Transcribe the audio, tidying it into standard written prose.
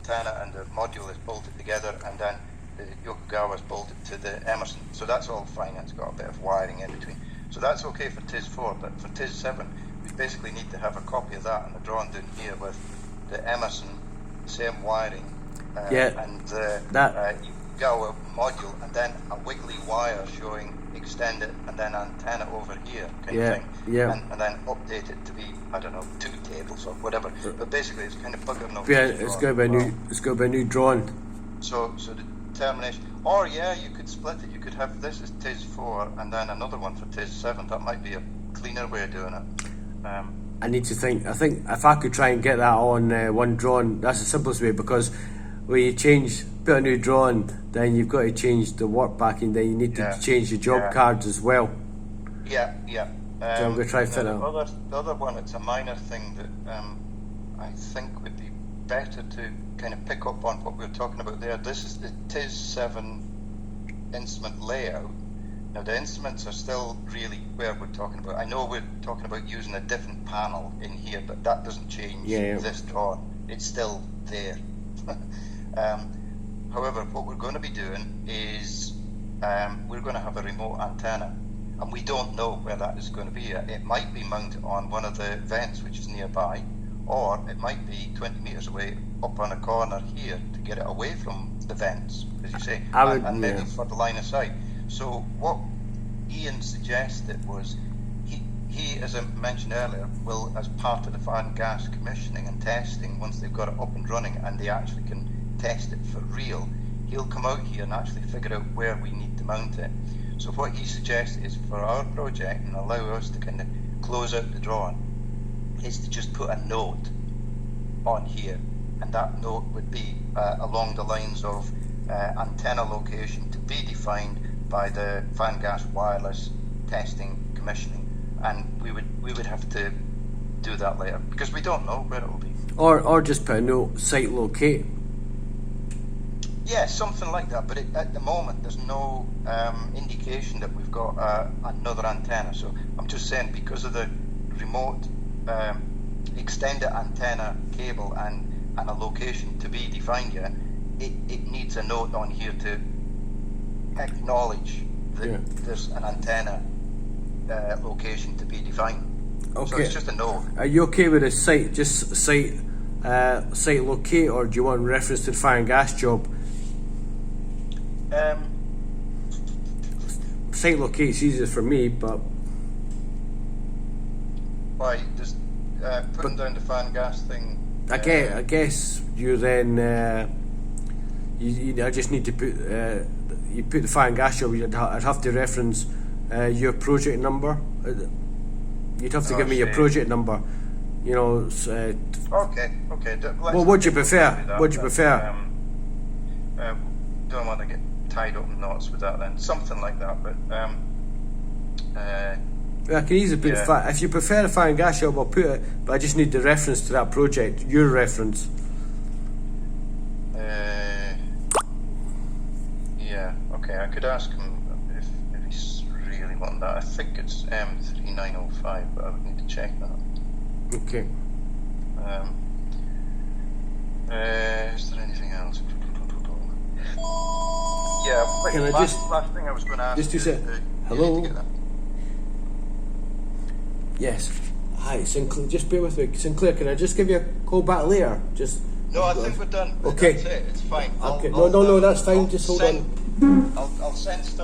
antenna and the module is bolted together, and then the Yokogawa is bolted to the Emerson. So that's all fine. It's got a bit of wiring in between. So that's okay for TIS4, but for TIS7, we basically need to have a copy of that and the drawing down here with the Emerson, same wiring, and the Yokogawa module, and then a wiggly wire showing extended and then antenna over here kind of thing. And then update it to be, I don't know, 2 tables or whatever. But basically it's kind of bugger no. Yeah, it's got to be a new drawing. So the termination, or you could split it. You could have this as TIS4 and then another one for TIS7. That might be a cleaner way of doing it. I need to think. I think if I could try and get that on one drawing, that's the simplest way, because when you put a new drawing, then you've got to change the work packing, then you need to change the job cards as well. So I'm going to try fit it. The other one, it's a minor thing that I think would be better to kind of pick up on what we were talking about there. This is the TIS7 instrument layout. Now the instruments are still really where we're talking about. I know we're talking about using a different panel in here, but that doesn't change this drawing. It's still there. However, what we're going to be doing is we're going to have a remote antenna, and we don't know where that is going to be yet. It might be mounted on one of the vents which is nearby, or it might be 20 meters away up on a corner here to get it away from the vents, as you say, and maybe for the line of sight. So what Ian suggested was he, as I mentioned earlier, will, as part of the fan gas commissioning and testing, once they've got it up and running and they actually can test it for real, he'll come out here and actually figure out where we need to mount it. So what he suggests is, for our project, and allow us to kind of close out the drawing, is to just put a note on here, and that note would be along the lines of antenna location to be defined by the fan gas wireless testing commissioning, and we would have to do that later because we don't know where it will be. Or just put a note, site locate. Yeah, something like that, but at the moment there's no indication that we've got another antenna. So I'm just saying, because of the remote extended antenna cable and a location to be defined yet, it needs a note on here to acknowledge that there's an antenna location to be defined. Okay. So it's just a note. Are you okay with a site, just site locate, or do you want reference to the fire and gas job? Site locate's easier for me, but why? Just putting down the fan gas thing. I guess you then I just need to put you put the fire and gas job. I'd have to reference your project number. You'd have to give me your project number. You know. Okay. Well, what do you prefer? What do you prefer? Don't want to get tied up in knots with that then. Something like that, but I can easily put if you prefer a fire and gas job, I'll put it, but I just need the reference to that project, your reference. Okay, I could ask him if he's really wanting that. I think it's M3905, but I would need to check that. Okay. Is there anything else? Yeah, wait, can I last thing I was going to ask. Just 2 seconds. Hello? Yes. Hi, Sinclair. Just bear with me. Sinclair, can I just give you a call back later? No, I think we're done. Okay. That's it. It's fine. Okay. No, that's fine. Just hold on. I'll send stuff.